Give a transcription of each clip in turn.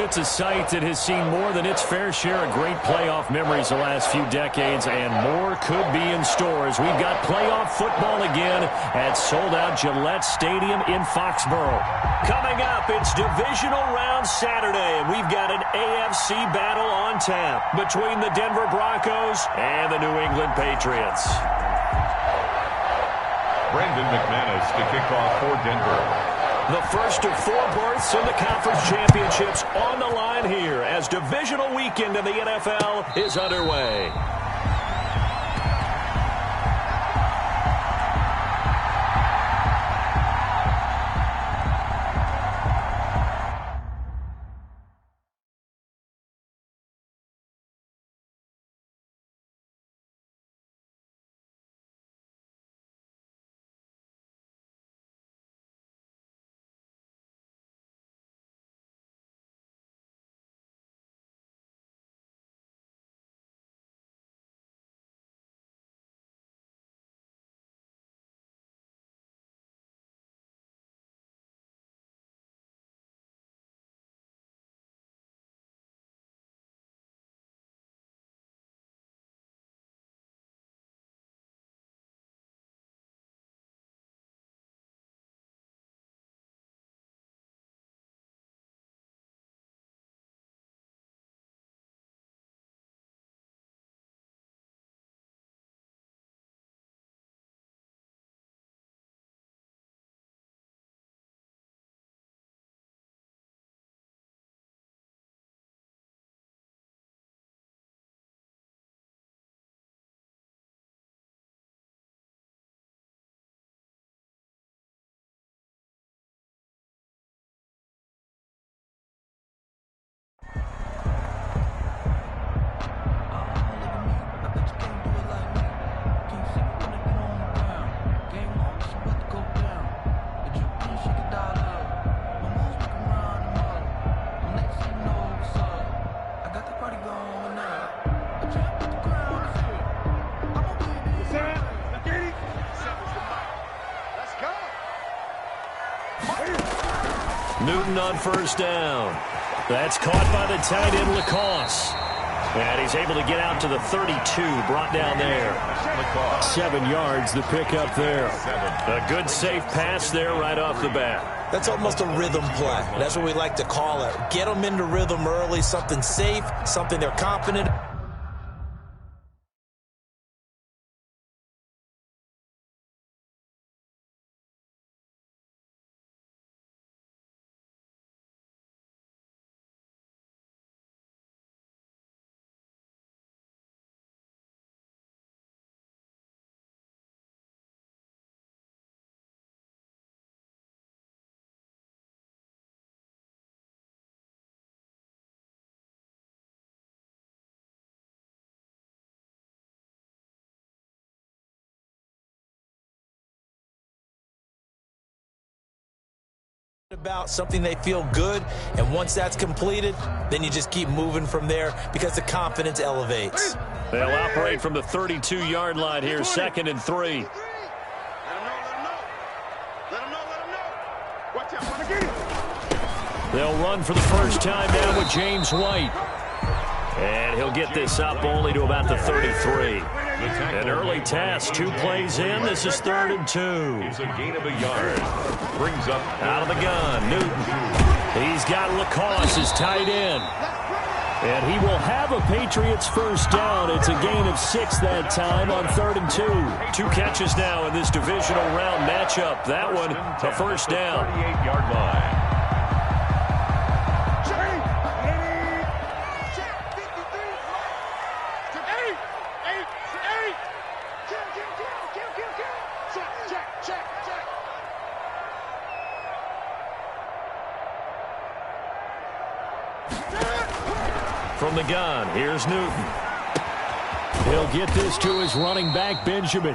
It's a site that has seen more than its fair share of great playoff memories the last few decades, and more could be in store as we've got playoff football again at sold-out Gillette Stadium in Foxborough. Coming up, it's Divisional Round Saturday, and we've got an AFC battle on tap between the Denver Broncos and the New England Patriots. Brendan McManus to kick off for Denver. The first of 4 berths in the conference championships on the line here as divisional weekend in the NFL is underway. Newton on first down. That's caught by the tight end, Lacoste. And he's able to get out to the 32, brought down there. 7 yards, the pickup there. A good, safe pass there right off the bat. That's almost a rhythm play. That's what we like to call it. Get them into rhythm early, something safe, something they're confident. About something they feel good, and once that's completed, then you just keep moving from there because the confidence elevates. They'll operate from the 32-yard line here, 2nd and 3. They'll run for the first time now with James White. And he'll get this up only to about the 33. An early task, 2 plays in. This is 3rd and 2. It's a gain of a yard. Brings up out of the gun, Newton. He's got Lacoste as tight end. And he will have a Patriots first down. It's a gain of 6 that time on 3rd and 2. 2 catches now in this divisional round matchup. That one, a first down. 38-yard line. From the gun, here's Newton. He'll get this to his running back, Benjamin.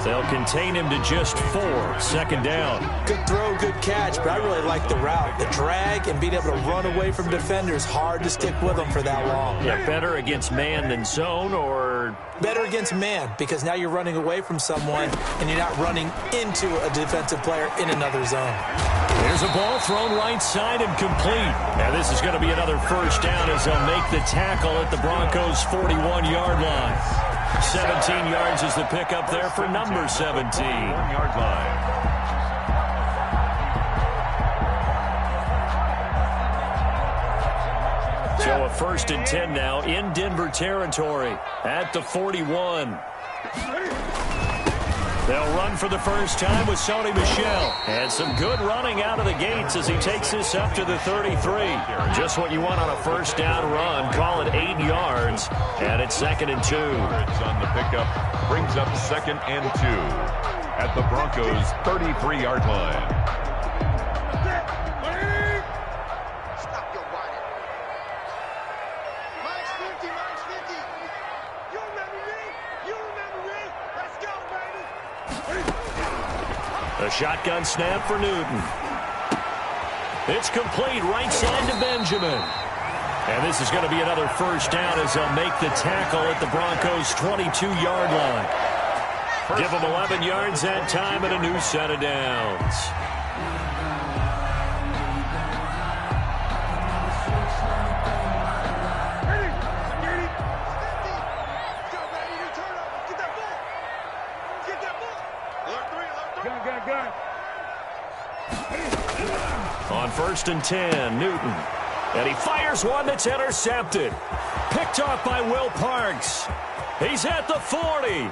They'll contain him to just 4. 2nd down. Good throw, good catch, but I really like the route. The drag and being able to run away from defenders. Hard to stick with them for that long. Yeah, better against man than zone, or? Better against man, because now you're running away from someone and you're not running into a defensive player in another zone. There's a ball thrown right side and complete. Now this is going to be another 1st down as they'll make the tackle at the Broncos' 41-yard line. 17 yards is the pickup there for number 17. 1-yard line. So a 1st and 10 now in Denver territory at the 41. They'll run for the first time with Sony Michel. And some good running out of the gates as he takes this up to the 33. Just what you want on a 1st down run. Call it 8 yards. And it's 2nd and 2. On the pickup, brings up 2nd and 2 at the Broncos' 33-yard line. A shotgun snap for Newton. It's complete right side to Benjamin. And this is going to be another 1st down as they'll make the tackle at the Broncos' 22-yard line. Give them 11 yards that time and a new set of downs. On 1st and 10, Newton. And he fires one that's intercepted. Picked off by Will Parks. He's at the 40,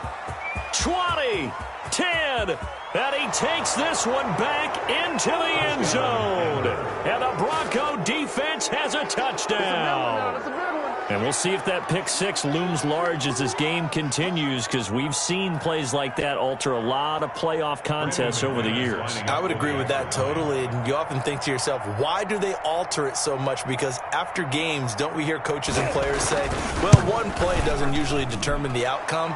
20, 10. And he takes this one back into the end zone. And the Bronco defense has a touchdown. And we'll see if that pick 6 looms large as this game continues, because we've seen plays like that alter a lot of playoff contests over the years. I would agree with that totally. And you often think to yourself, why do they alter it so much? Because after games, don't we hear coaches and players say, well, one play doesn't usually determine the outcome?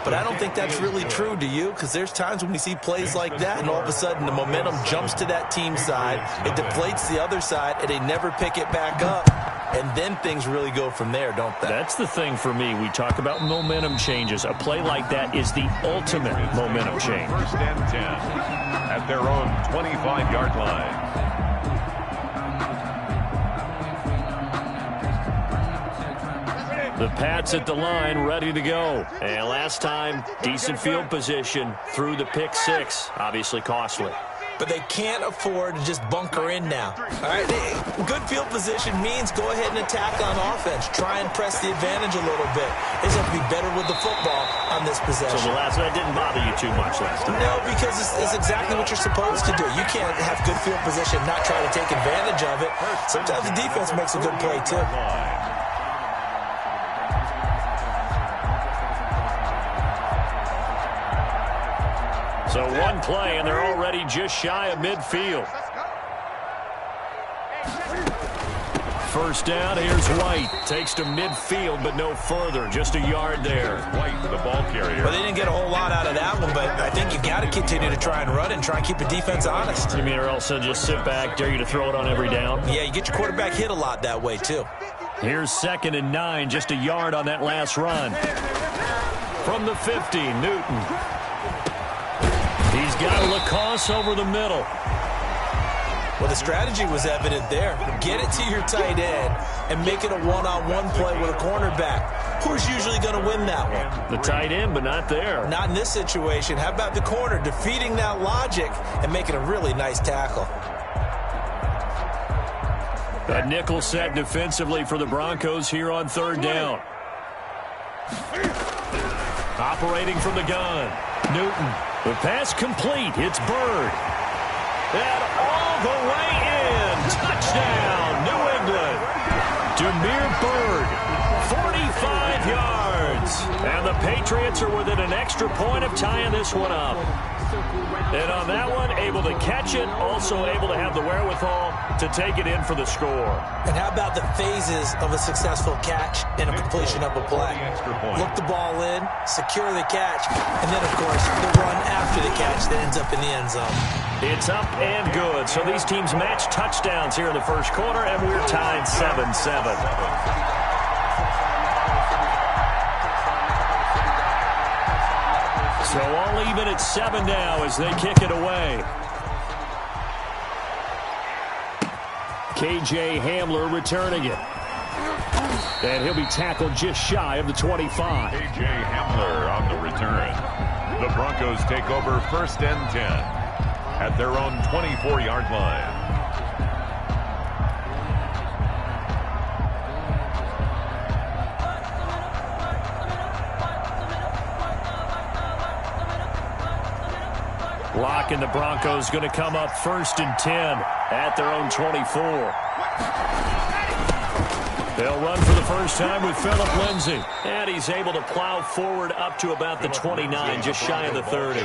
But I don't think that's really true, do you? Because there's times when we see plays like that, and all of a sudden the momentum jumps to that team side, it deflates the other side, and they never pick it back up. And then things really go from there, don't they? That's the thing for me. We talk about momentum changes. A play like that is the ultimate momentum change. 1st and 10 at their own 25-yard line. The Pats at the line, ready to go. And last time, decent field position through the pick 6. Obviously costly. But they can't afford to just bunker in now. All right, good field position means go ahead and attack on offense. Try and press the advantage a little bit. They just have to be better with the football on this possession. So the last one didn't bother you too much last time? No, because it's exactly what you're supposed to do. You can't have good field position, not try to take advantage of it. Sometimes the defense makes a good play, too. So one play, and they're already just shy of midfield. 1st down, here's White. Takes to midfield, but no further. Just a yard there. White, the ball carrier. Well, they didn't get a whole lot out of that one, but I think you got to continue to try and run and try and keep the defense honest. You mean, or else they'll just sit back, dare you to throw it on every down? Yeah, you get your quarterback hit a lot that way, too. Here's 2nd and 9, just a yard on that last run. From the 50, Newton. He's got Lacoste over the middle. Well, the strategy was evident there. Get it to your tight end and make it a one-on-one play with a cornerback. Who's usually going to win that one? The tight end, but not there. Not in this situation. How about the corner defeating that logic and making a really nice tackle? A nickel set defensively for the Broncos here on 3rd down. Operating from the gun, Newton. The pass complete. It's Bird. And all the way in. Touchdown, New England. Damiere Byrd, 45 yards. And the Patriots are within an extra point of tying this one up. And on that one, able to catch it, also able to have the wherewithal to take it in for the score. And how about the phases of a successful catch and a completion of a play? Look the ball in, secure the catch, and then, of course, the run after the catch that ends up in the end zone. It's up and good. So these teams match touchdowns here in the first quarter, and we're tied 7-7. So all even at 7 now as they kick it away. K.J. Hamler returning it. And he'll be tackled just shy of the 25. K.J. Hamler on the return. The Broncos take over 1st and 10 at their own 24-yard line. Lock and the Broncos going to come up 1st and 10 at their own 24. They'll run for the first time with Phillip Lindsay. And he's able to plow forward up to about the 29, just shy of the 30.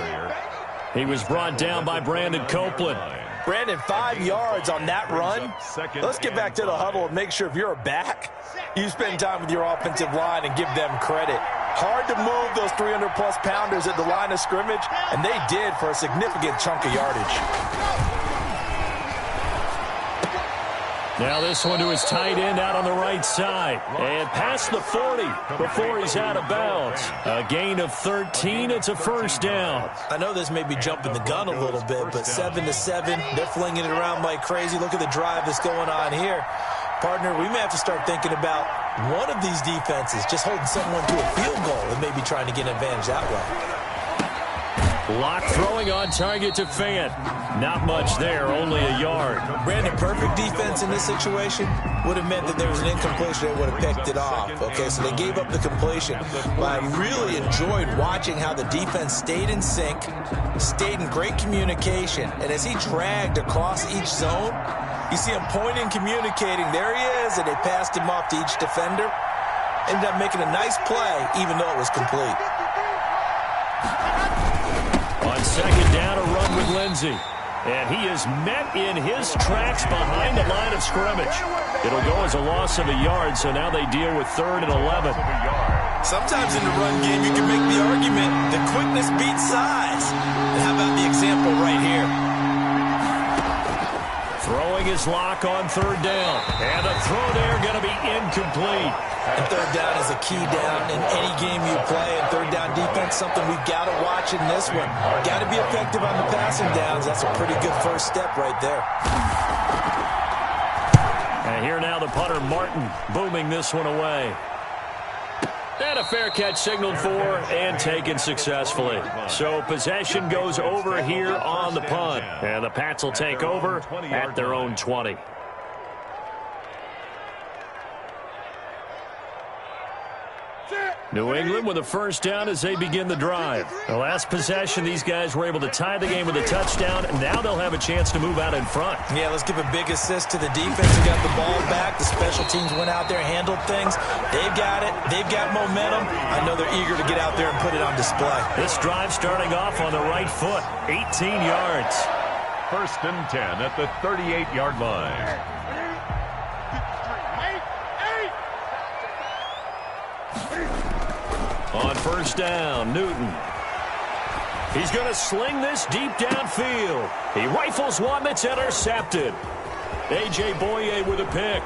He was brought down by Brandon Copeland. Brandon, 5 yards on that run. Let's get back to the huddle and make sure if you're a back, you spend time with your offensive line and give them credit. Hard to move those 300-plus pounders at the line of scrimmage, and they did for a significant chunk of yardage. Now this one to his tight end out on the right side. And past the 40 before he's out of bounds. A gain of 13. It's a first down. I know this may be jumping the gun a little bit, but 7-7, they're flinging it around like crazy. Look at the drive that's going on here. Partner, we may have to start thinking about one of these defenses just holding someone to a field goal and maybe trying to get an advantage that way. Lock throwing on target to Fant. Not much there, only a yard. Brandon, perfect defense in this situation would have meant that there was an incompletion. They would have picked it off. Okay, so they gave up the completion. But I really enjoyed watching how the defense stayed in sync, stayed in great communication, and as he dragged across each zone, you see him pointing, communicating. There he is, and they passed him off to each defender. Ended up making a nice play, even though it was complete. On second down, a run with Lindsay. And he is met in his tracks behind the line of scrimmage. It'll go as a loss of a yard, so now they deal with 3rd and 11. Sometimes in the run game, you can make the argument that quickness beats size. And how about the example right here? Throwing his Lock on 3rd down. And the throw there going to be incomplete. And 3rd down is a key down in any game you play. And 3rd down defense, something we've got to watch in this one. Got to be effective on the passing downs. That's a pretty good first step right there. And here now the punter, Martin, booming this one away. And a fair catch signaled for and taken successfully. So possession goes over here on the punt. And the Pats will take over at their own 20. New England with a first down as they begin the drive. The last possession, these guys were able to tie the game with a touchdown, and now they'll have a chance to move out in front. Yeah, let's give a big assist to the defense who got the ball back. The special teams went out there, handled things. They've got it. They've got momentum. I know they're eager to get out there and put it on display. This drive starting off on the right foot, 18 yards. 1st and 10 at the 38-yard line. On first down, Newton. He's going to sling this deep downfield. He rifles one that's intercepted. A.J. BYOB with a pick.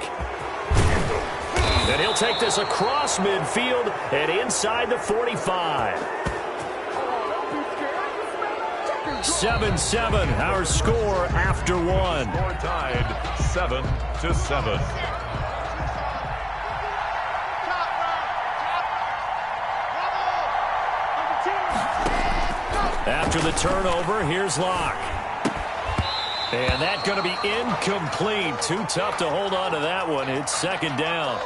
And he'll take this across midfield and inside the 45. 7-7, our score after one. Score tied 7-7. After the turnover, here's Lock. And that's going to be incomplete. Too tough to hold on to that one. It's 2nd down.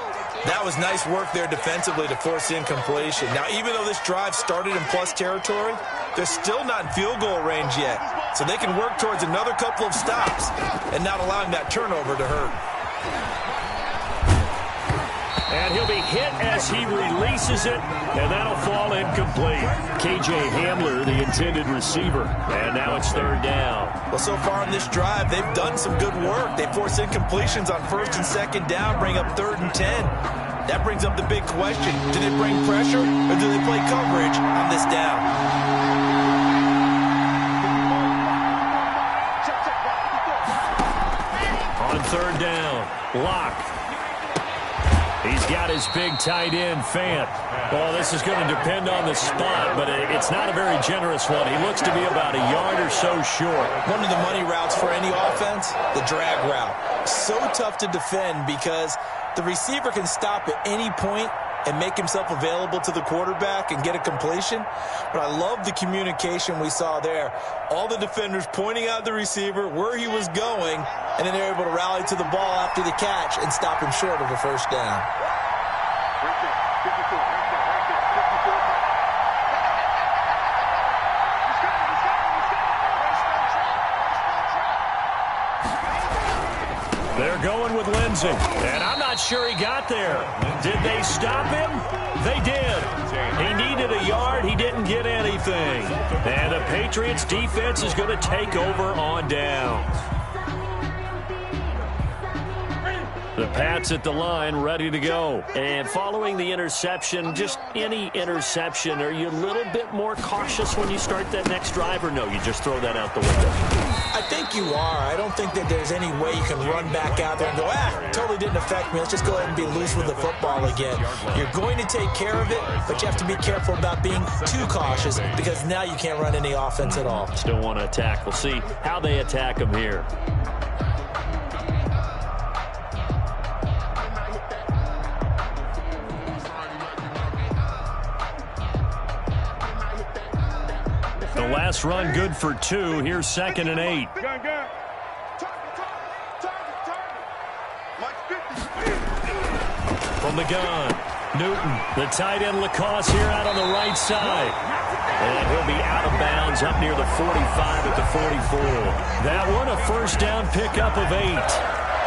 That was nice work there defensively to force incompletion. Now, even though this drive started in plus territory, they're still not in field goal range yet. So they can work towards another couple of stops and not allowing that turnover to hurt. And he'll be hit as he releases it, and that'll fall incomplete. K.J. Hamler, the intended receiver. And now it's third down. Well, so far on this drive, they've done some good work. They force incompletions on first and second down, bring up 3rd and 10. That brings up the big question. Do they bring pressure, or do they play coverage on this down? On third down, Locke. He's got his big tight end, Fant. Well, this is going to depend on the spot, but it's not a very generous one. He looks to be about a yard or so short. One of the money routes for any offense, the drag route. So tough to defend because the receiver can stop at any point and make himself available to the quarterback and get a completion. But I love the communication we saw there. All the defenders pointing out the receiver, where he was going, and then they're able to rally to the ball after the catch and stop him short of a first down. They're going with Lindsey, and I'm not sure he got there. Did they stop him? They did. He needed a yard. He didn't get anything. And the Patriots defense is going to take over on downs. The Pats at the line, ready to go. And following the interception, just any interception, are you a little bit more cautious when you start that next drive, or no, you just throw that out the window? I think you are. I don't think that there's any way you can run back out there and go, totally didn't affect me. Let's just go ahead and be loose with the football again. You're going to take care of it, but you have to be careful about being too cautious because now you can't run any offense at all. Still want to attack. We'll see how they attack him here. The last run good for 2. Here's 2nd and 8. From the gun, Newton, the tight end Lacoste here out on the right side. And he'll be out of bounds up near the 45 at the 44. That one a first down pickup of 8.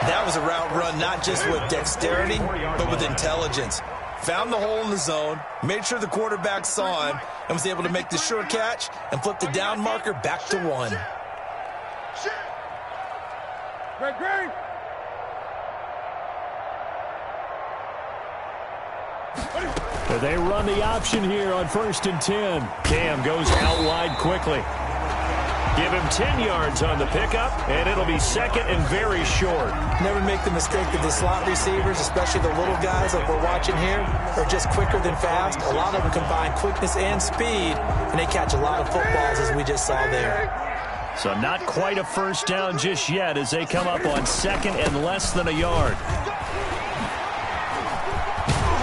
That was a route run not just with dexterity, but with intelligence. Found the hole in the zone, made sure the quarterback saw him, and was able to make the sure catch and flip the down marker back to 1. They run the option here on 1st and 10. Cam goes out wide quickly. Give him 10 yards on the pickup, and it'll be 2nd and very short. Never make the mistake that the slot receivers, especially the little guys like we're watching here, are just quicker than fast. A lot of them combine quickness and speed, and they catch a lot of footballs as we just saw there. So not quite a first down just yet as they come up on 2nd and less than a yard.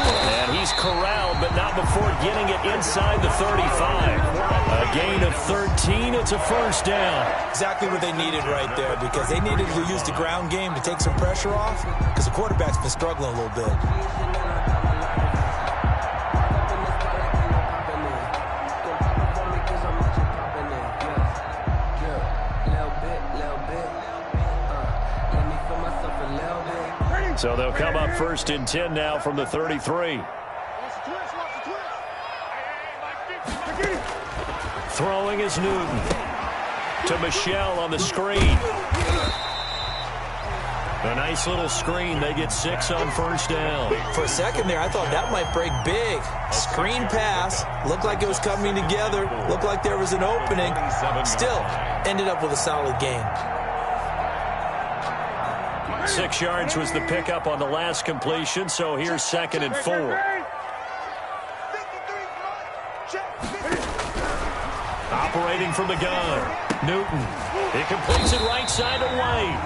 And he's corralled, but not before getting it inside the 35. A gain of 13, it's a first down. Exactly what they needed right there because they needed to use the ground game to take some pressure off because the quarterback's been struggling a little bit. So they'll come up 1st and 10 now from the 33. Throwing is Newton to Michelle on the screen. A nice little screen. They get 6 on first down. For a second there, I thought that might break big. Screen pass. Looked like it was coming together. Looked like there was an opening. Still, ended up with a solid gain. 6 yards was the pickup on the last completion, so here's 2nd and 4. Operating from the gun, Newton. He completes it right side to White.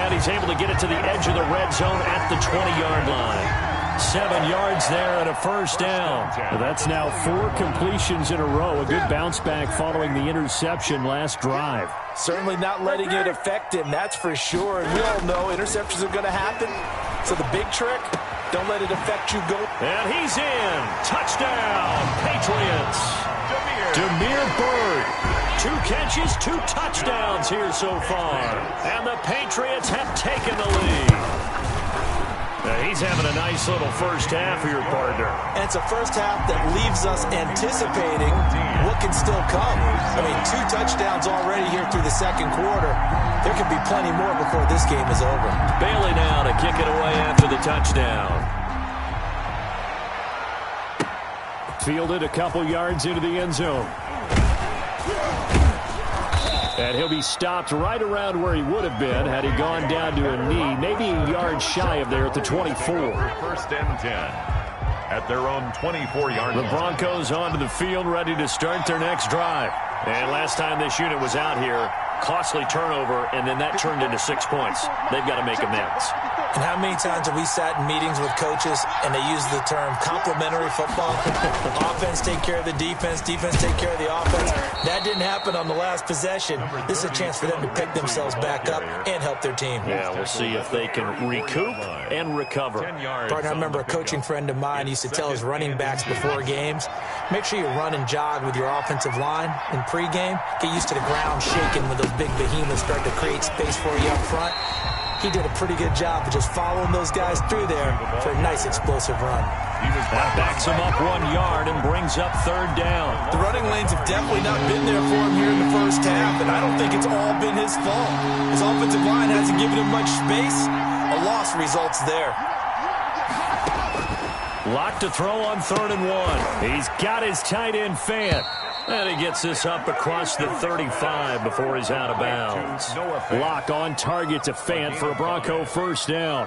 And he's able to get it to the edge of the red zone at the 20-yard line. 7 yards there and a first down. That's now 4 completions in a row. A good bounce back following the interception last drive. Certainly not letting it affect him, that's for sure. And we all know interceptions are going to happen. So the big trick, don't let it affect you. Go. And he's in. Touchdown, Patriots. Demir Bird. 2 catches, 2 touchdowns here so far. And the Patriots have taken the lead. He's having a nice little first half here, partner. And it's a first half that leaves us anticipating what can still come. I mean, 2 touchdowns already here through the second quarter. There could be plenty more before this game is over. Bailey now to kick it away after the touchdown. Fielded a couple yards into the end zone. And he'll be stopped right around where he would have been had he gone down to a knee, maybe a yard shy of there at the 24. First and 10 at their own 24-yard line. The Broncos onto the field, ready to start their next drive. And last time this unit was out here, costly turnover, and then that turned into 6 points. They've got to make amends. And how many times have we sat in meetings with coaches and they use the term complementary football? Offense take care of the defense, defense take care of the offense. That didn't happen on the last possession. This is a chance for them to pick themselves back up and help their team. Yeah, we'll see if they can recoup and recover. Partner, I remember a coaching friend of mine used to tell his running backs before games, make sure you run and jog with your offensive line in pregame. Get used to the ground shaking when those big behemoths start to create space for you up front. He did a pretty good job of just following those guys through there for a nice explosive run. That backs him up 1 yard and brings up 3rd down. The running lanes have definitely not been there for him here in the first half, and I don't think it's all been his fault. His offensive line hasn't given him much space. A loss results there. Locked to throw on 3rd and 1. He's got his tight end Fant. And he gets this up across the 35 before he's out of bounds. Lock on target to Fant for a Bronco first down.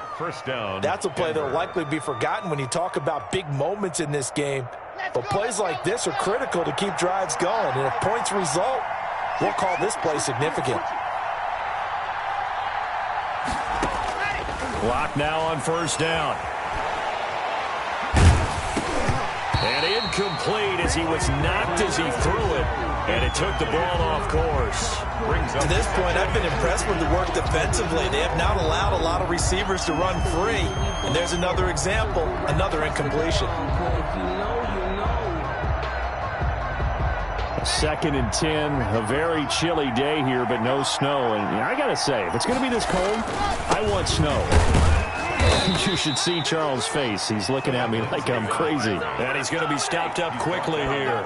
That's a play that will likely be forgotten when you talk about big moments in this game. But plays like this are critical to keep drives going. And if points result, we'll call this play significant. Lock now on first down. And incomplete as he was knocked as he threw it. And it took the ball off course. To this point, I've been impressed with the work defensively. They have not allowed a lot of receivers to run free. And there's another example, another incompletion. 2nd and 10, a very chilly day here, but no snow. And I got to say, if it's going to be this cold, I want snow. You should see Charles' face. He's looking at me like I'm crazy. And he's going to be stopped up quickly here.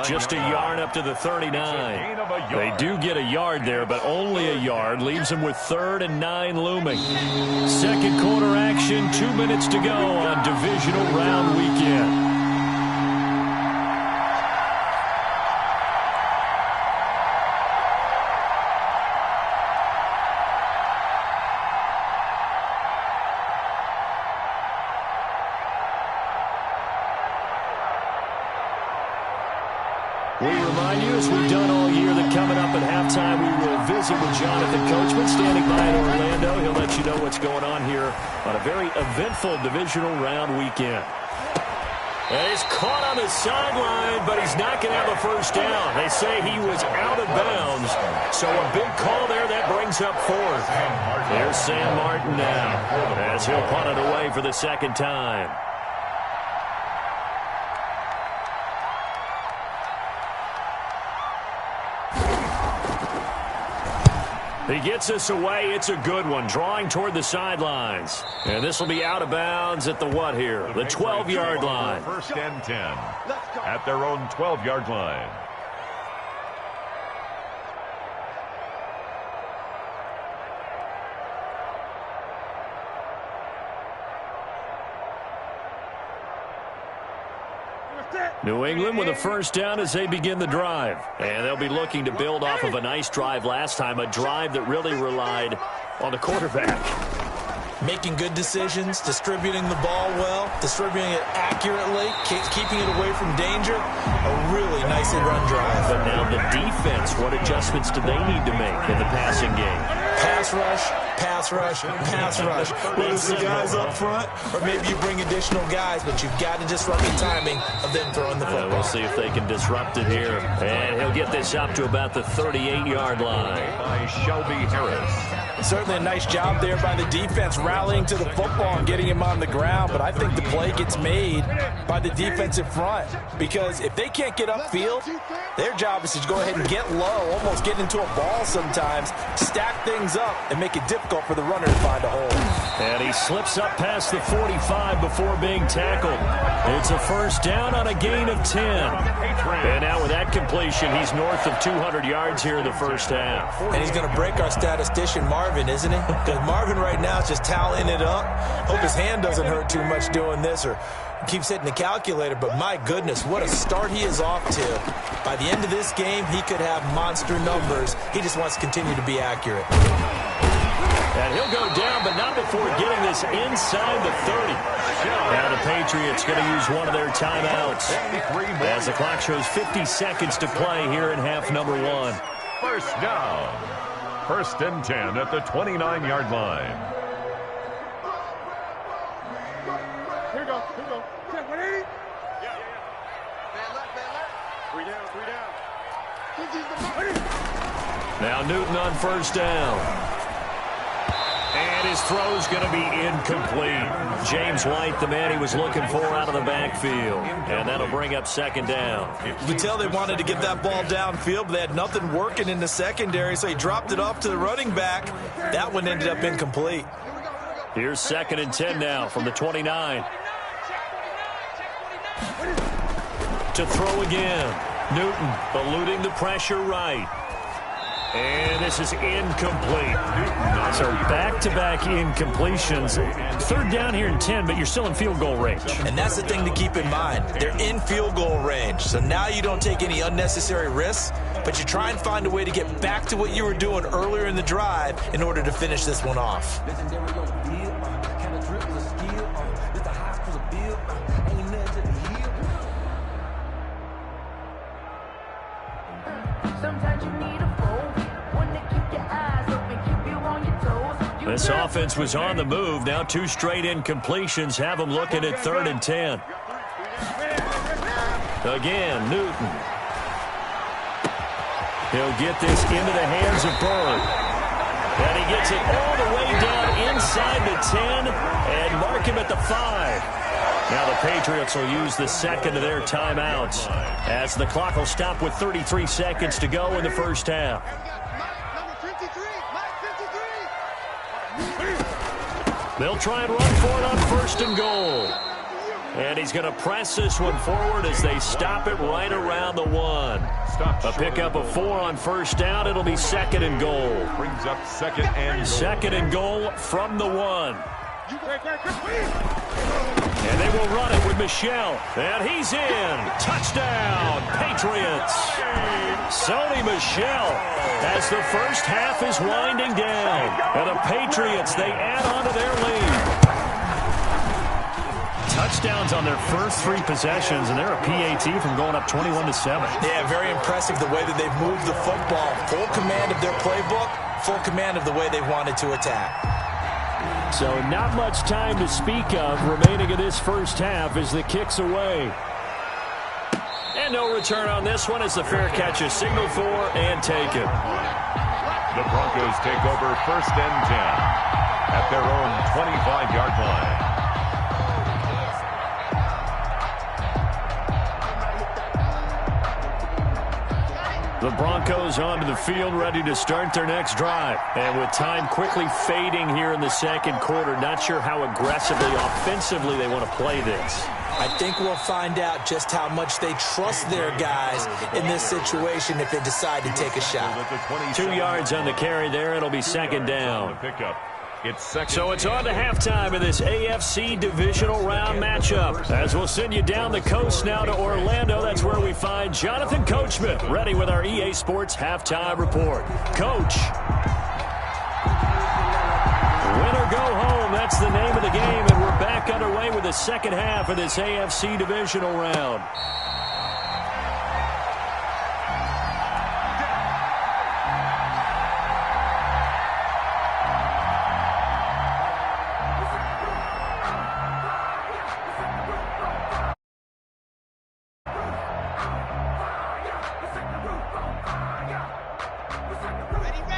Just a yard up to the 39. They do get a yard there, but only a yard. Leaves them with 3rd and 9 looming. Second quarter action, 2 minutes to go on Divisional Round Weekend. We remind you, as we've done all year, that coming up at halftime, we will visit with Jonathan Coachman, standing by in Orlando. He'll let you know what's going on here on a very eventful divisional round weekend. And he's caught on the sideline, but he's not going to have a first down. They say he was out of bounds, so a big call there. That brings up 4th. There's Sam Martin now, as he'll punt it away for the second time. He gets this away. It's a good one. Drawing toward the sidelines. And this will be out of bounds at the what here? The 12-yard line. First and 10 at their own 12-yard line. New England with a first down as they begin the drive. And they'll be looking to build off of a nice drive last time, a drive that really relied on the quarterback. Making good decisions, distributing the ball well, distributing it accurately, keeping it away from danger. A really nicely run drive. But now the defense, what adjustments do they need to make in the passing game? Pass rush, pass rush, pass rush. Whether it's the guys up front or maybe you bring additional guys, but you've got to disrupt the timing of them throwing the football. We'll see if they can disrupt it here. And he'll get this up to about the 38-yard line. By Shelby Harris. Certainly a nice job there by the defense rallying to the football and getting him on the ground, but I think the play gets made by the defensive front because if they can't get upfield, their job is to go ahead and get low, almost get into a ball sometimes, stack things up, and make it difficult for the runner to find a hole. And he slips up past the 45 before being tackled. It's a first down on a gain of 10. And now with that completion, he's north of 200 yards here in the first half. And he's going to break our statistician Marvin, isn't he? Because Marvin right now is just tallying it up. Hope his hand doesn't hurt too much doing this or keeps hitting the calculator. But my goodness, what a start he is off to. By the end of this game, he could have monster numbers. He just wants to continue to be accurate. And he'll go down, but not before getting this inside the 30. Now the Patriots going to use one of their timeouts as the clock shows 50 seconds to play here in half number 1. First down. First and 10 at the 29-yard line. Here we go. Check 180. Yeah. Man left. 3 down. Now Newton on first down. And his throw's going to be incomplete. James White, the man he was looking for out of the backfield. And that'll bring up second down. You can tell they wanted to get that ball downfield, but they had nothing working in the secondary, so he dropped it off to the running back. That one ended up incomplete. Here's second and 10 now from the 29. To throw again. Newton eluding the pressure right. And this is incomplete. So back-to-back incompletions. Third down here in 10, but you're still in field goal range. And that's the thing to keep in mind. They're in field goal range. So now you don't take any unnecessary risks, but you try and find a way to get back to what you were doing earlier in the drive in order to finish this one off. This offense was on the move. Now 2 straight incompletions have them looking at 3rd and 10. Again, Newton. He'll get this into the hands of Bird. And he gets it all the way down inside the 10 and mark him at the 5. Now the Patriots will use the second of their timeouts as the clock will stop with 33 seconds to go in the first half. They'll try and run for it on first and goal. And he's going to press this one forward as they stop it right around the 1. A pickup of 4 on first down. It'll be second and goal. Brings up second and goal. Second and goal from the 1. And they will run it with Michel. And he's in. Touchdown, Patriots. Sony Michel as the first half is winding down. And the Patriots, they add on to their lead. Touchdowns on their first 3 possessions, and they're a PAT from going up 21-7. Yeah, very impressive the way that they've moved the football. Full command of their playbook, full command of the way they wanted to attack. So not much time to speak of remaining in this first half as the kick's away. And no return on this one as the fair catch is signaled for and taken. The Broncos take over first and 10 at their own 25-yard line. The Broncos onto the field, ready to start their next drive. And with time quickly fading here in the second quarter, not sure how aggressively, offensively they want to play this. I think we'll find out just how much they trust their guys in this situation if they decide to take a shot. 2 yards on the carry there. It'll be second down. So it's on to halftime in this AFC Divisional Round matchup. As we'll send you down the coast now to Orlando, that's where we find Jonathan Coachman, ready with our EA Sports Halftime Report. Coach. Win or go home, that's the name of the game, and we're back underway with the second half of this AFC Divisional Round.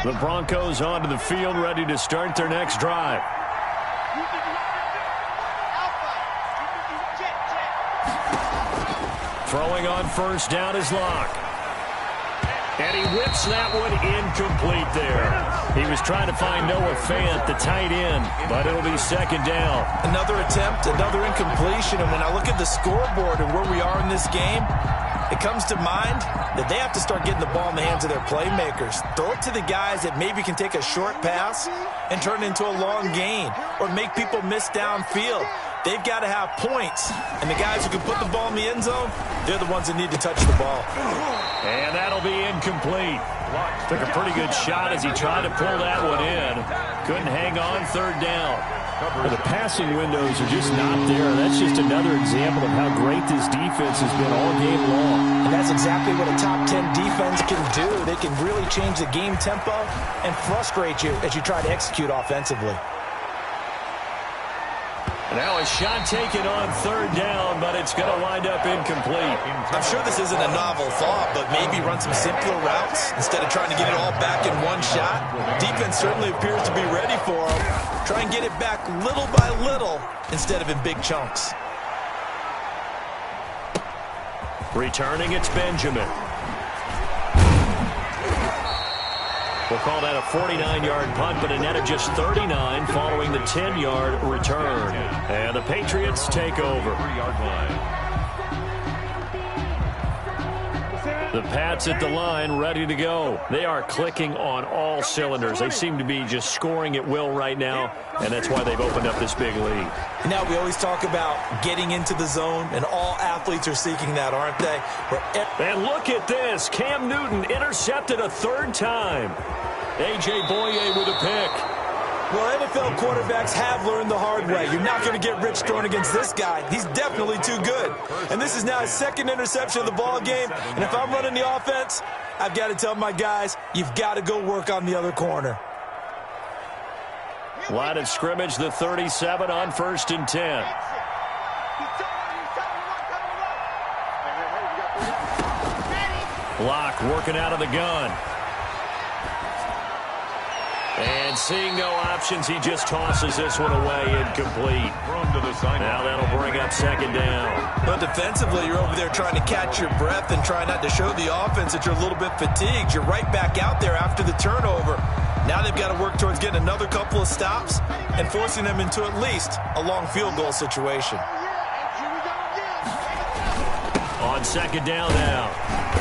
The Broncos onto the field, ready to start their next drive. Throwing on first down is Locke. And he whips that one incomplete there. He was trying to find Noah Fant, the tight end, but it'll be second down. Another attempt, another incompletion, and when I look at the scoreboard and where we are in this game, it comes to mind that they have to start getting the ball in the hands of their playmakers. Throw it to the guys that maybe can take a short pass and turn it into a long gain or make people miss downfield. They've got to have points, and the guys who can put the ball in the end zone, they're the ones that need to touch the ball. And that'll be incomplete. Took a pretty good shot as he tried to pull that one in. Couldn't hang on third down. Well, the passing windows are just not there. That's just another example of how great this defense has been all game long. And that's exactly what a top 10 defense can do. They can really change the game tempo and frustrate you as you try to execute offensively. Now a shot taken on third down, but it's going to wind up incomplete. I'm sure this isn't a novel thought, but maybe run some simpler routes instead of trying to get it all back in one shot. Defense certainly appears to be ready for them. Try and get it back little by little instead of in big chunks. Returning, it's Benjamin. We'll call that a 49-yard punt, but a net of just 39 following the 10-yard return. And the Patriots take over. The Pats at the line, ready to go. They are clicking on all cylinders. They seem to be just scoring at will right now, and that's why they've opened up this big lead. Now, we always talk about getting into the zone, and all athletes are seeking that, aren't they? And look at this. Cam Newton intercepted a third time. A.J. Boye with a pick. Well, NFL quarterbacks have learned the hard way. You're not going to get rich throwing against this guy. He's definitely too good. And this is now his second interception of the ball game. And if I'm running the offense, I've got to tell my guys, you've got to go work on the other corner. Line of scrimmage, the 37 on 1st and 10. Locke working out of the gun. And seeing no options, he just tosses this one away, incomplete. Now that'll bring up second down. But defensively, you're over there trying to catch your breath and try not to show the offense that you're a little bit fatigued. You're right back out there after the turnover. Now they've got to work towards getting another couple of stops and forcing them into at least a long field goal situation. On second down now,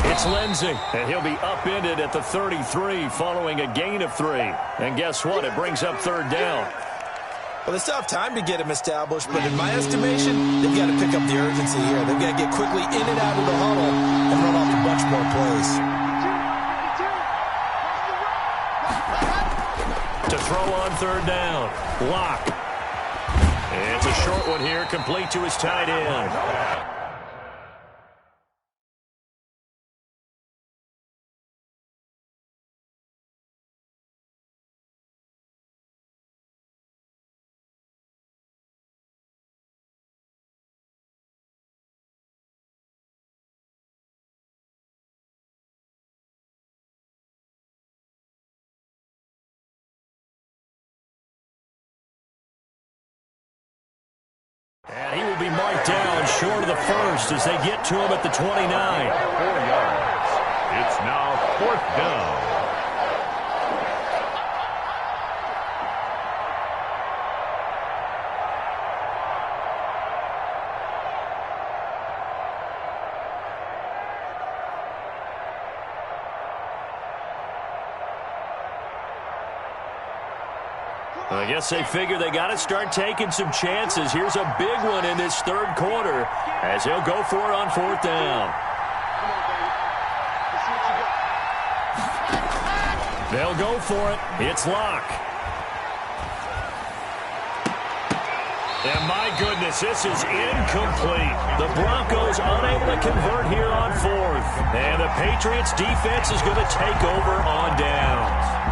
it's Lindsey, and he'll be upended at the 33 following a gain of 3. And guess what? It brings up third down. Well, they still have time to get him established, but in my estimation, they've got to pick up the urgency here. They've got to get quickly in and out of the huddle and run off a bunch more plays. To throw on third down, Locke. It's a short one here, complete to his tight end. And he will be marked down short of the first as they get to him at the 29. 4 yards. It's now 4th down. I guess they figure they got to start taking some chances. Here's a big one in this third quarter as he'll go for it on 4th down. They'll go for it. It's Locke. And my goodness, this is incomplete. The Broncos unable to convert here on 4th. And the Patriots defense is going to take over on downs.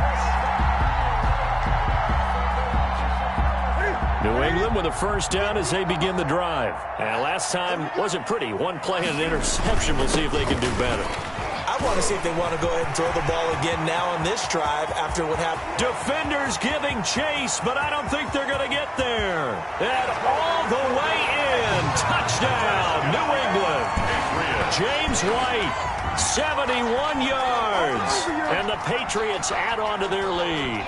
New England with a first down as they begin the drive. And last time wasn't pretty. One play and an interception. We'll see if they can do better. I want to see if they want to go ahead and throw the ball again now on this drive after what happened. Defenders giving chase, but I don't think they're going to get there. And all the way in. Touchdown, New England. James White, 71 yards. And the Patriots add on to their lead.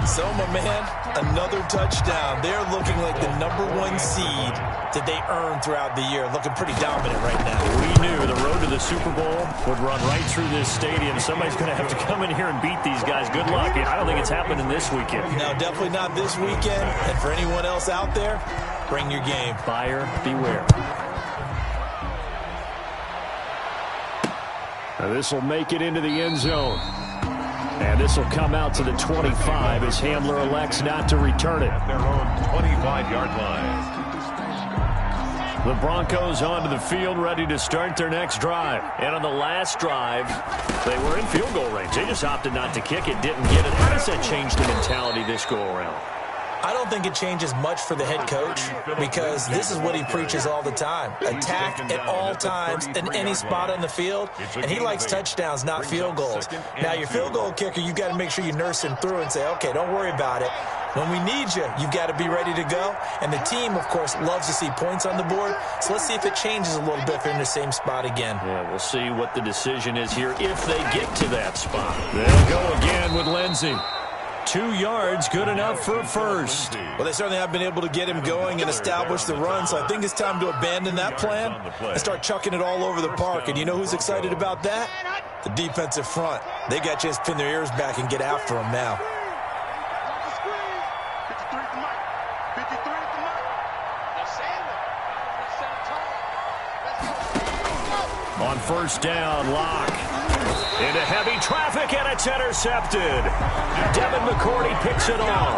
So, my man, another touchdown. They're looking like the #1 seed that they earned throughout the year. Looking pretty dominant right now. We knew the road to the Super Bowl would run right through this stadium. Somebody's going to have to come in here and beat these guys. Good luck. I don't think it's happening this weekend. No, definitely not this weekend. And for anyone else out there, bring your game. Buyer beware. Now this will make it into the end zone. And this will come out to the 25 as Hamler elects not to return it. At their own 25-yard line. The Broncos onto the field ready to start their next drive. And on the last drive, they were in field goal range. They just opted not to kick it, didn't get it. How does that change the mentality this go-around? I don't think it changes much for the head coach because this is what he preaches all the time. Attack at all times in any spot on the field, and he likes touchdowns, not field goals. Now, your field goal kicker, you've got to make sure you nurse him through and say, okay, don't worry about it. When we need you, you've got to be ready to go. And the team, of course, loves to see points on the board. So let's see if it changes a little bit if they're in the same spot again. Yeah, we'll see what the decision is here if they get to that spot. They'll go again with Lindsey. 2 yards, good enough for a first. Well, they certainly have been able to get him going and establish the run, so I think it's time to abandon that plan and start chucking it all over the park. And you know who's excited about that? The defensive front. They got a chance to pin their ears back and get after him now. On first down, Locke. Into heavy traffic, and it's intercepted. Devin McCourty picks it off.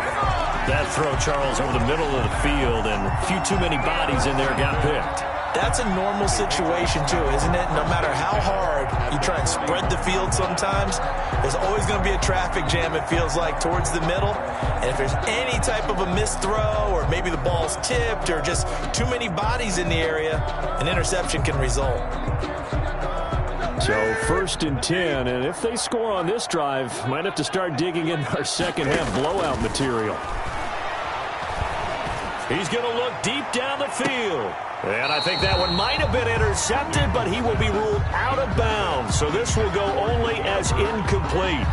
That throw, Charles, over the middle of the field, and a few too many bodies in there got picked. That's a normal situation, too, isn't it? No matter how hard you try and spread the field sometimes, there's always going to be a traffic jam, it feels like, towards the middle. And if there's any type of a missed throw or maybe the ball's tipped or just too many bodies in the area, an interception can result. So 1st and 10, and if they score on this drive, might have to start digging in our second half blowout material. He's going to look deep down the field. And I think that one might have been intercepted, but he will be ruled out of bounds. So this will go only as incomplete.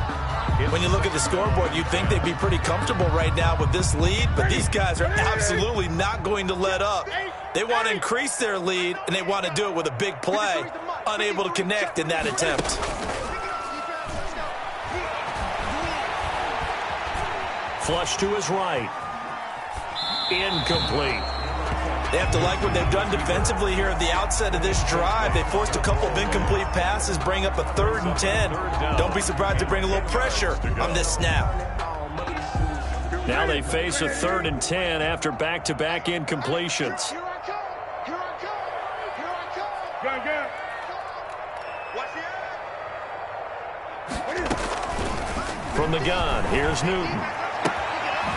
When you look at the scoreboard, you'd think they'd be pretty comfortable right now with this lead, but these guys are absolutely not going to let up. They want to increase their lead, and they want to do it with a big play. Unable to connect in that attempt. Flush to his right. Incomplete. They have to like what they've done defensively here at the outset of this drive. They forced a couple of incomplete passes, bring up a 3rd and 10. Don't be surprised to bring a little pressure on this snap. Now they face a 3rd and 10 after back-to-back incompletions. From the gun, here's Newton.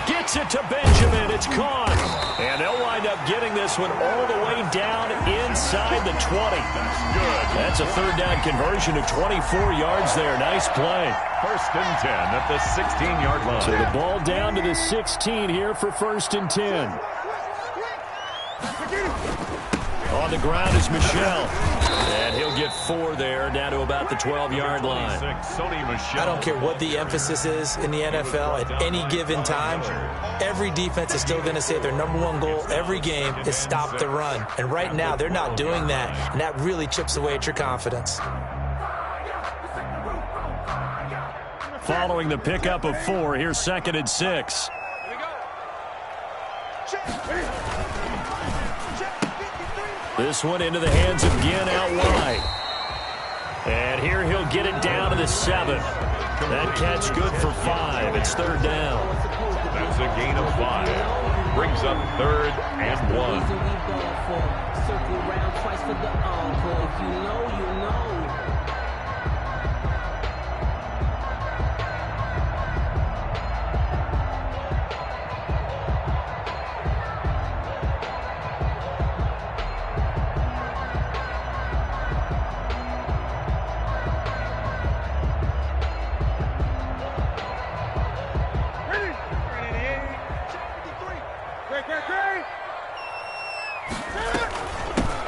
Gets it to Benjamin. It's caught. And they'll wind up getting this one all the way down inside the 20. That's a 3rd down conversion of 24 yards there. Nice play. 1st and 10 at the 16-yard line. So the ball down to the 16 here for 1st and 10. On the ground is Michel. And he'll get 4 there, down to about the 12-yard line. I don't care what the emphasis is in the NFL at any given time. Every defense is still going to say their #1 goal every game is stop the run. And right now, they're not doing that, and that really chips away at your confidence. Following the pickup of 4, here's 2nd and 6. This one into the hands of Ginn out wide. And here he'll get it down to the 7. That catch good for 5. It's 3rd down. That's a gain of 5. Brings up 3rd and 1. Circle around twice for the encore. You know.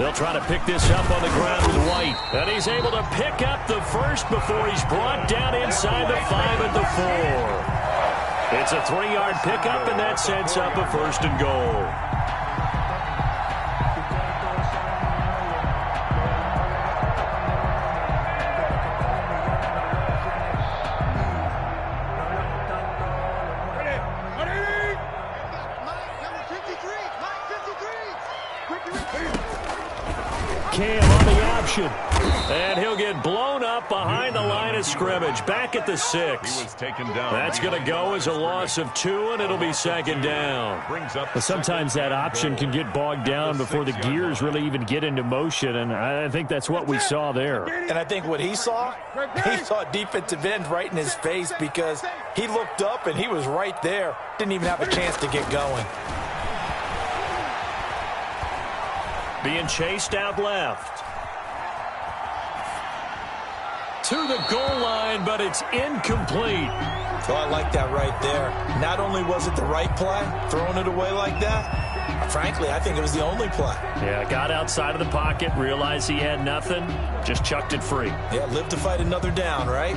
They'll try to pick this up on the ground with White. And he's able to pick up the first before he's brought down inside the 5 at the 4. It's a 3-yard pickup, and that sets up a 1st and goal. Cam on the option. And he'll get blown up behind the line of scrimmage. Back at the 6. He was taken down. That's going to go as a loss of 2, and it'll be 2nd down. But sometimes that option can get bogged down before the gears really even get into motion, and I think that's what we saw there. And I think what he saw defensive end right in his face, because he looked up and he was right there. Didn't even have a chance to get going. Being chased out left. To the goal line, but it's incomplete. So I like that right there. Not only was it the right play, throwing it away like that, frankly, I think it was the only play. Yeah, got outside of the pocket, realized he had nothing, just chucked it free. Yeah, live to fight another down, right?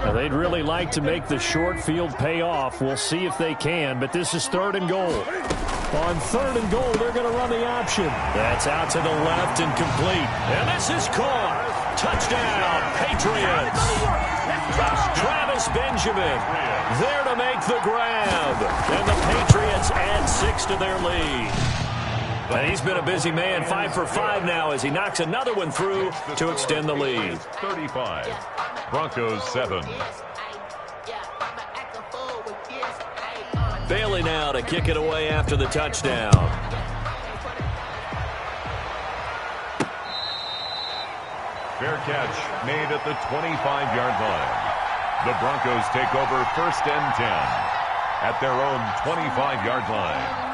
Now, they'd really like to make the short field pay off. We'll see if they can, but this is 3rd and goal. On 3rd and goal, they're going to run the option. That's out to the left and complete. And this is caught. Touchdown, Patriots. Travis Benjamin there to make the grab. And the Patriots add 6 to their lead. And he's been a busy man, 5 for 5 now as he knocks another one through to extend the lead. 35. Broncos 7. Bailey now to kick it away after the touchdown. Fair catch made at the 25-yard line. The Broncos take over 1st and 10 at their own 25-yard line.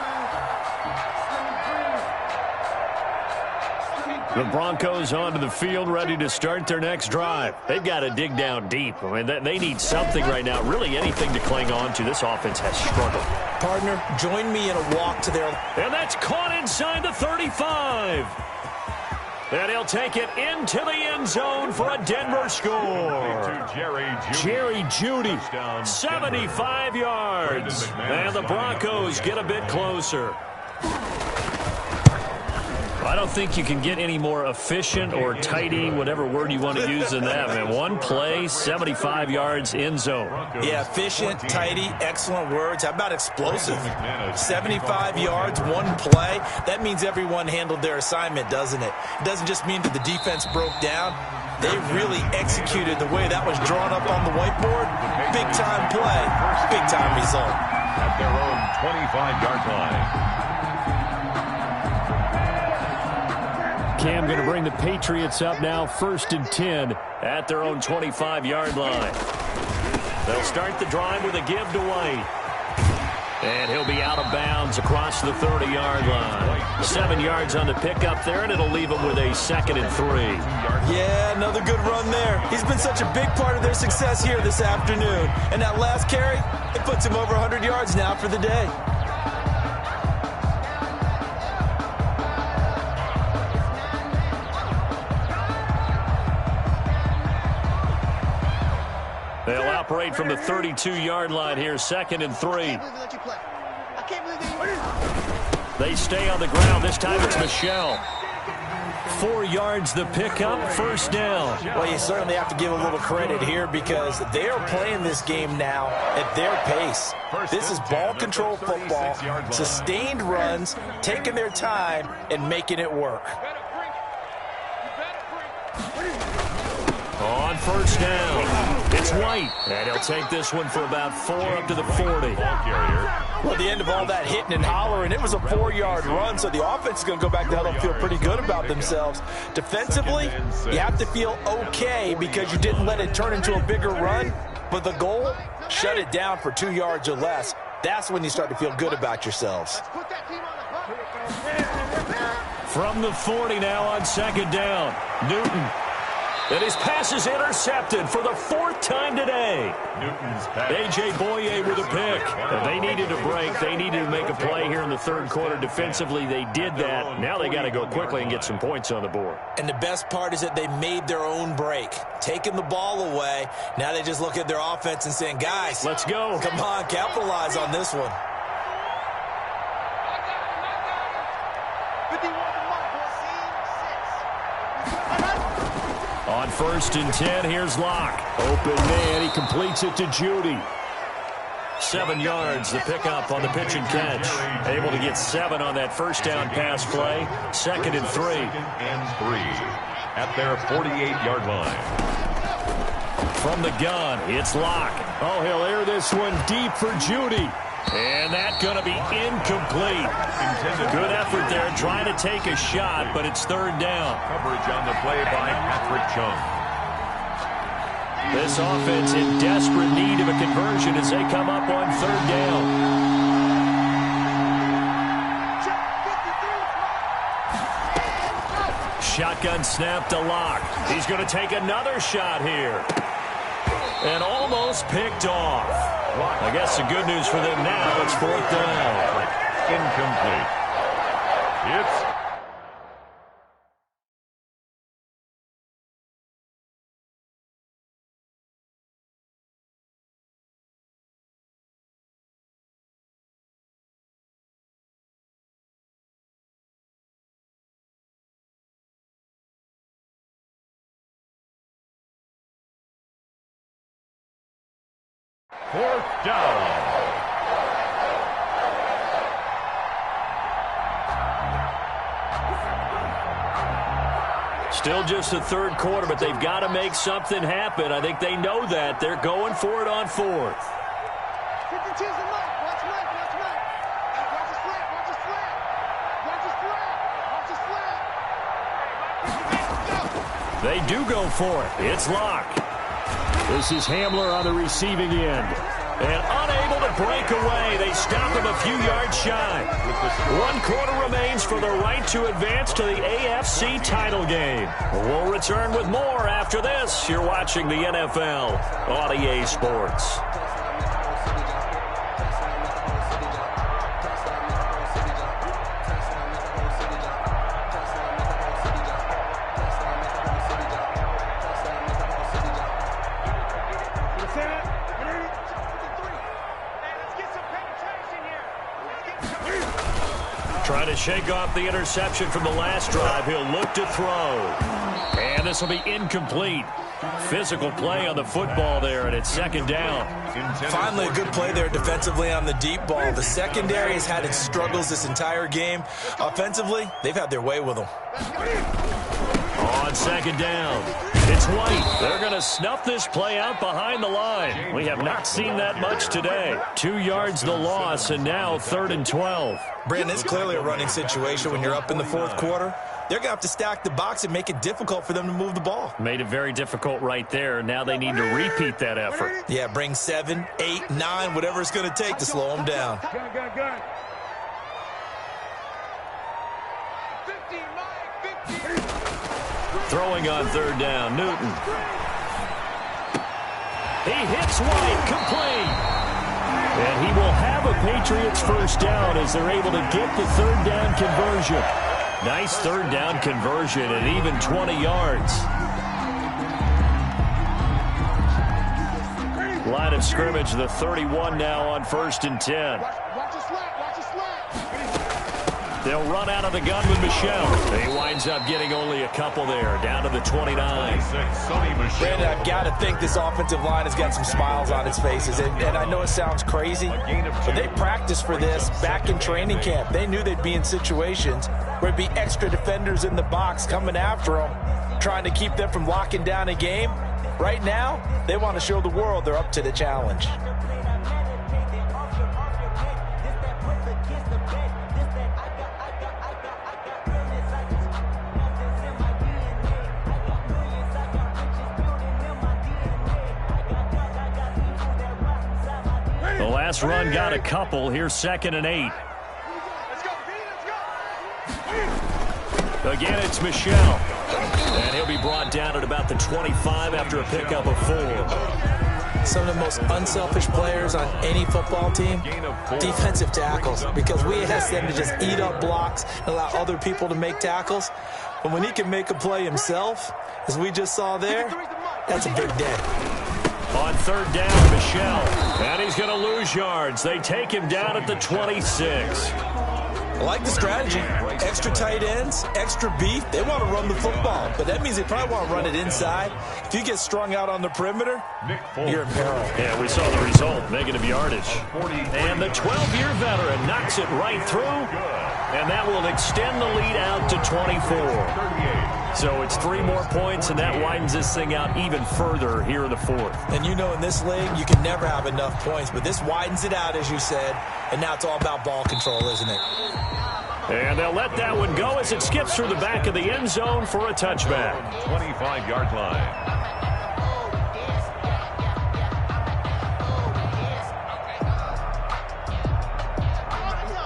The Broncos onto the field, ready to start their next drive. They've got to dig down deep. I mean, they need something right now, really anything to cling on to. This offense has struggled. Partner, join me in a walk to their... And that's caught inside the 35. And he'll take it into the end zone for a Denver score. Jerry Jeudy, 75 yards. And the Broncos get a bit closer. I don't think you can get any more efficient or tidy, whatever word you want to use in that, man. One play, 75 yards, end zone. Yeah, efficient, tidy, excellent words. How about explosive? 75 yards, one play. That means everyone handled their assignment, doesn't it? It doesn't just mean that the defense broke down. They really executed the way that was drawn up on the whiteboard. Big-time play, big-time result. At their own 25-yard line. Cam going to bring the Patriots up now, 1st and 10 at their own 25-yard line. They'll start the drive with a give to White. And he'll be out of bounds across the 30-yard line. 7 yards on the pickup there, and it'll leave him with a 2nd and 3. Yeah, another good run there. He's been such a big part of their success here this afternoon. And that last carry, it puts him over 100 yards now for the day. They'll operate from the 32-yard line here, 2nd and 3. They stay on the ground. This time it's Michel. 4 yards the pickup, 1st down. Well, you certainly have to give a little credit here because they are playing this game now at their pace. This is ball control football, sustained runs, taking their time, and making it work. On 1st down, it's White. And he'll take this one for about 4 up to the 40. Well, at the end of all that hitting and hollering, it was a 4-yard run, so the offense is going to go back to huddle and feel pretty good about themselves. Defensively, you have to feel okay because you didn't let it turn into a bigger run, but the goal, shut it down for 2 yards or less. That's when you start to feel good about yourselves. From the 40 now on 2nd down, Newton. And his pass is intercepted for the 4th time today. A.J. Boye with a pick. And they needed a break. They needed to make a play here in the 3rd quarter. Defensively, they did that. Now they got to go quickly and get some points on the board. And the best part is that they made their own break. Taking the ball away. Now they just look at their offense and saying, guys, let's go. Come on, capitalize on this one. On 1st and 10, here's Locke. Open man, he completes it to Judy. 7 yards, the pickup on the pitch and catch. Able to get 7 on that 1st down pass play. 2nd and 3. 2nd and 3 at their 48-yard line. From the gun, it's Locke. Oh, he'll air this one deep for Judy. And that's going to be incomplete. Good effort there, trying to take a shot, but it's 3rd down. Coverage on the play by Patrick Chung. This offense in desperate need of a conversion as they come up on 3rd down. Shotgun snap to Locke. He's going to take another shot here. And almost picked off. I guess the good news for them now, it's 4th down. Incomplete. It's fourth down. Still just the 3rd quarter, but they've got to make something happen. I think they know that. They're going for it on 4th. They do go for it. It's Locke. This is Hamler on the receiving end. And unable to break away. They stop him a few yards shy. 1 quarter remains for the right to advance to the AFC title game. We'll return with more after this. You're watching the NFL on EA Sports. Trying to shake off the interception from the last drive. He'll look to throw. And this will be incomplete. Physical play on the football there, and it's 2nd down. Finally, a good play there defensively on the deep ball. The secondary has had its struggles this entire game. Offensively, they've had their way with them. On 2nd down, it's White. They're going to snuff this play out behind the line. We have not seen that much today. 2 yards the loss, and now 3rd and 12. Brandon, it's clearly a running situation when you're up in the 4th quarter. They're going to have to stack the box and make it difficult for them to move the ball. Made it very difficult right there. Now they need to repeat that effort. Yeah, bring 7, 8, 9, whatever it's going to take to slow them down. Throwing on 3rd down, Newton. He hits White, complete. And he will have a Patriots 1st down as they're able to get the 3rd down conversion. Nice 3rd down conversion and even 20 yards. Line of scrimmage, the 31 now on 1st and 10. They'll run out of the gun with Michelle. He winds up getting only a couple there, down to the 29. Brandon, I've got to think this offensive line has got some smiles on its faces. And I know it sounds crazy, but they practiced for this back in training camp. They knew they'd be in situations where it'd be extra defenders in the box coming after them, trying to keep them from locking down a game. Right now, they want to show the world they're up to the challenge. The last run got a couple. Here's 2nd and 8. Again, it's Michelle. And he'll be brought down at about the 25 after a pickup of 4. Some of the most unselfish players on any football team, defensive tackles, because we ask them to just eat up blocks and allow other people to make tackles. But when he can make a play himself, as we just saw there, that's a big day. On third down, Michel. And he's going to lose yards. They take him down at the 26. I like the strategy. Extra tight ends, extra beef. They want to run the football, but that means they probably want to run it inside. If you get strung out on the perimeter, you're in peril. Yeah, we saw the result, negative yardage. And the 12-year veteran knocks it right through, and that will extend the lead out to 24. So it's 3 more points, and that widens this thing out even further here in the 4th. And you know in this league, you can never have enough points, but this widens it out, as you said, and now it's all about ball control, isn't it? And they'll let that one go as it skips through the back of the end zone for a touchback. 25-yard line.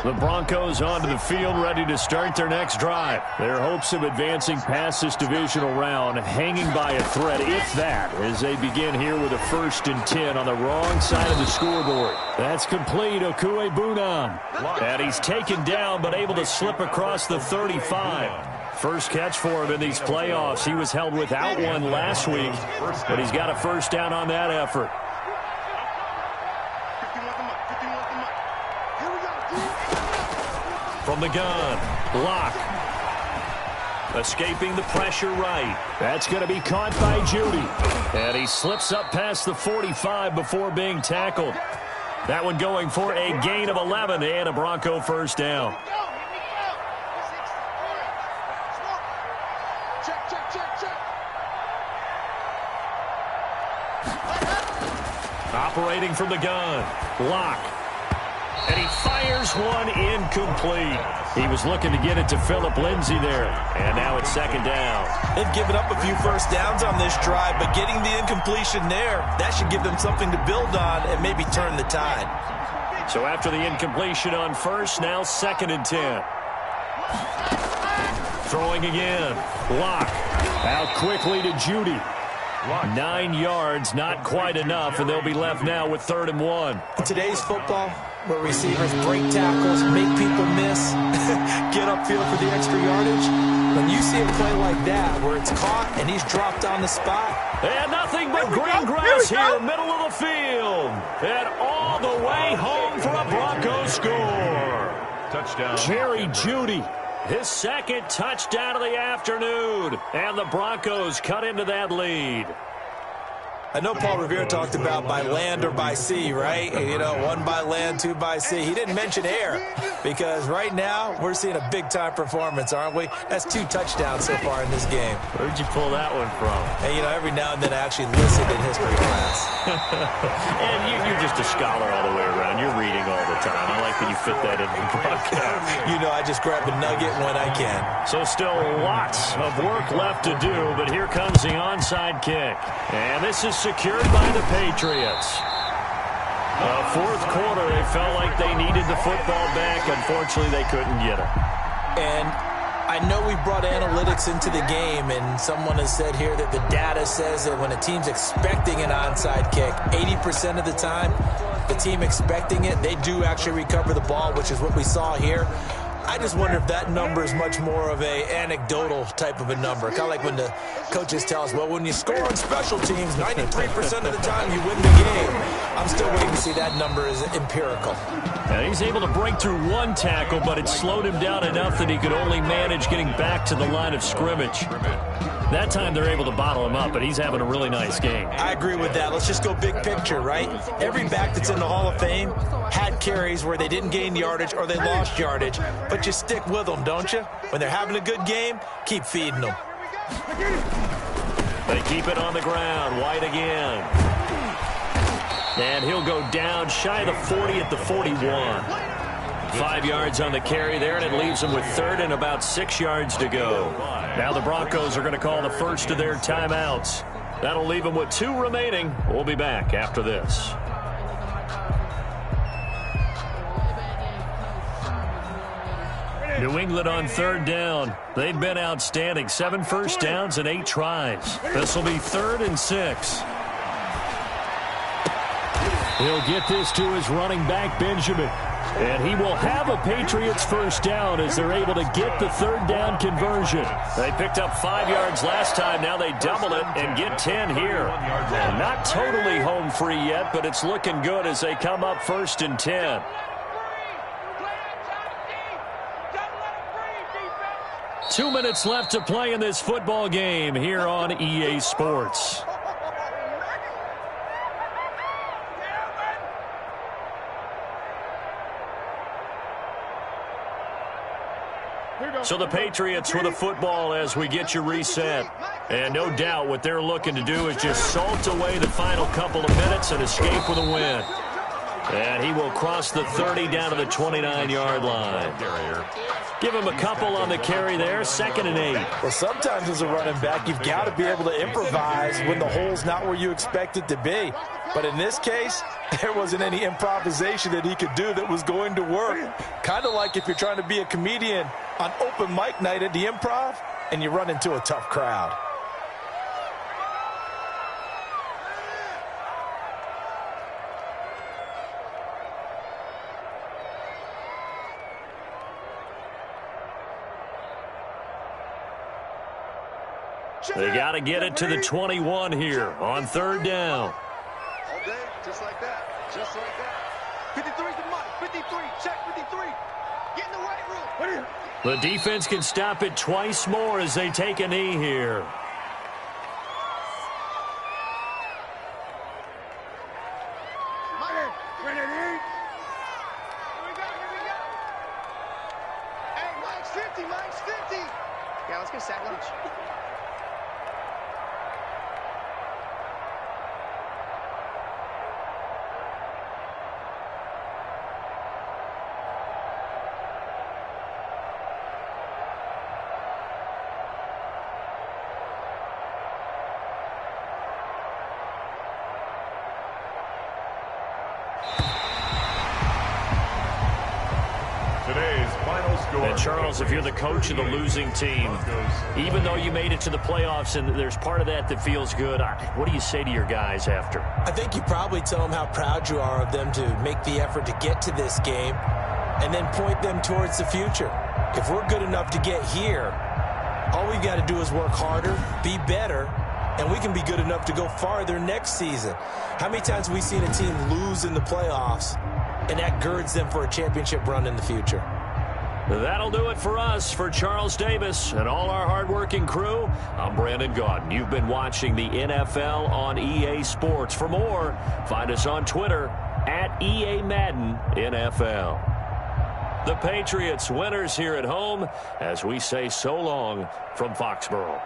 The Broncos onto the field, ready to start their next drive. Their hopes of advancing past this divisional round hanging by a thread, if that, as they begin here with a 1st and 10 on the wrong side of the scoreboard. That's complete. Okuegbunam. And he's taken down, but able to slip across the 35. First catch for him in these playoffs. He was held without one last week, but he's got a first down on that effort. From the gun, Locke. Escaping the pressure right. That's going to be caught by Judy. And he slips up past the 45 before being tackled. That one going for a gain of 11 and a Bronco first down. Operating from the gun, Locke. And he fires one incomplete. He was looking to get it to Phillip Lindsay there. And now it's 2nd down. They've given up a few first downs on this drive, but getting the incompletion there, that should give them something to build on and maybe turn the tide. So after the incompletion on first, now 2nd and 10. Throwing again. Locke. Out quickly to Judy. 9 yards, not quite enough, and they'll be left now with 3rd and 1. In today's football, where receivers break tackles, make people miss, get upfield for the extra yardage, when you see a play like that where it's caught and he's dropped on the spot. And nothing but green grass here, middle of the field. And all the way home for a Broncos score. Touchdown. Jerry Jeudy. His 2nd touchdown of the afternoon. And the Broncos cut into that lead. I know Paul Revere talked about by land or by sea, right? You know, 1 by land, 2 by sea. He didn't mention air because right now we're seeing a big-time performance, aren't we? That's 2 touchdowns so far in this game. Where'd you pull that one from? And, you know, every now and then I actually listen in history class. And you're just a scholar all the way around. You're reading all the time. I like that you fit that in the broadcast. You know, I just grab a nugget when I can. So still lots of work left to do, but here comes the onside kick. And this is secured by the Patriots. 4th quarter, they felt like they needed the football back. Unfortunately, they couldn't get it. And I know we brought analytics into the game, and someone has said here that the data says that when a team's expecting an onside kick, 80% of the time, the team expecting it, they do actually recover the ball, which is what we saw here. I just wonder if that number is much more of a anecdotal type of a number. Kind of like when the coaches tell us, well, when you score on special teams, 93% of the time you win the game. I'm still waiting to see that number is empirical. Now he's able to break through 1 tackle, but it slowed him down enough that he could only manage getting back to the line of scrimmage. That time they're able to bottle him up, but he's having a really nice game. I agree with that. Let's just go big picture, right? Every back that's in the Hall of Fame had carries where they didn't gain yardage or they lost yardage, but you stick with them, don't you? When they're having a good game, keep feeding them. They keep it on the ground. White again. And he'll go down shy of the 40 at the 41. 5 yards on the carry there, and it leaves them with 3rd and about 6 yards to go. Now the Broncos are going to call the first of their timeouts. That'll leave them with 2 remaining. We'll be back after this. New England on third down. They've been outstanding. 7 first downs and 8 tries. This will be 3rd and 6. He'll get this to his running back, Benjamin. And he will have a Patriots first down as they're able to get the 3rd down conversion. They picked up 5 yards last time. Now they double it and get 10 here. Not totally home free yet, but it's looking good as they come up 1st and 10. Two minutes left to play in this football game here on EA Sports. So the Patriots with the football as we get you reset. And no doubt what they're looking to do is just salt away the final couple of minutes and escape with a win. And he will cross the 30 down to the 29-yard line. Give him a couple on the carry there. 2nd and 8. Well, sometimes as a running back, you've got to be able to improvise when the hole's not where you expect it to be. But in this case, there wasn't any improvisation that he could do that was going to work. Kind of like if you're trying to be a comedian on open mic night at the Improv and you run into a tough crowd. They got to get it to the 21 here on 3rd down. All day, just like that. Just like that. 53's the mark. 53. Check 53. Get in the right room. The defense can stop it twice more as they take a knee here. Hey, Mike's 50. Mike's 50. Yeah, let's get sack lunch. Today's final score. And Charles, if you're the coach of the losing team, even though you made it to the playoffs and there's part of that that feels good, what do you say to your guys after? I think you probably tell them how proud you are of them to make the effort to get to this game and then point them towards the future. If we're good enough to get here, all we've got to do is work harder, be better, and we can be good enough to go farther next season. How many times have we seen a team lose in the playoffs, and that girds them for a championship run in the future? That'll do it for us. For Charles Davis and all our hardworking crew, I'm Brandon Gaudin. You've been watching the NFL on EA Sports. For more, find us on Twitter at EA Madden NFL. The Patriots winners here at home as we say so long from Foxborough.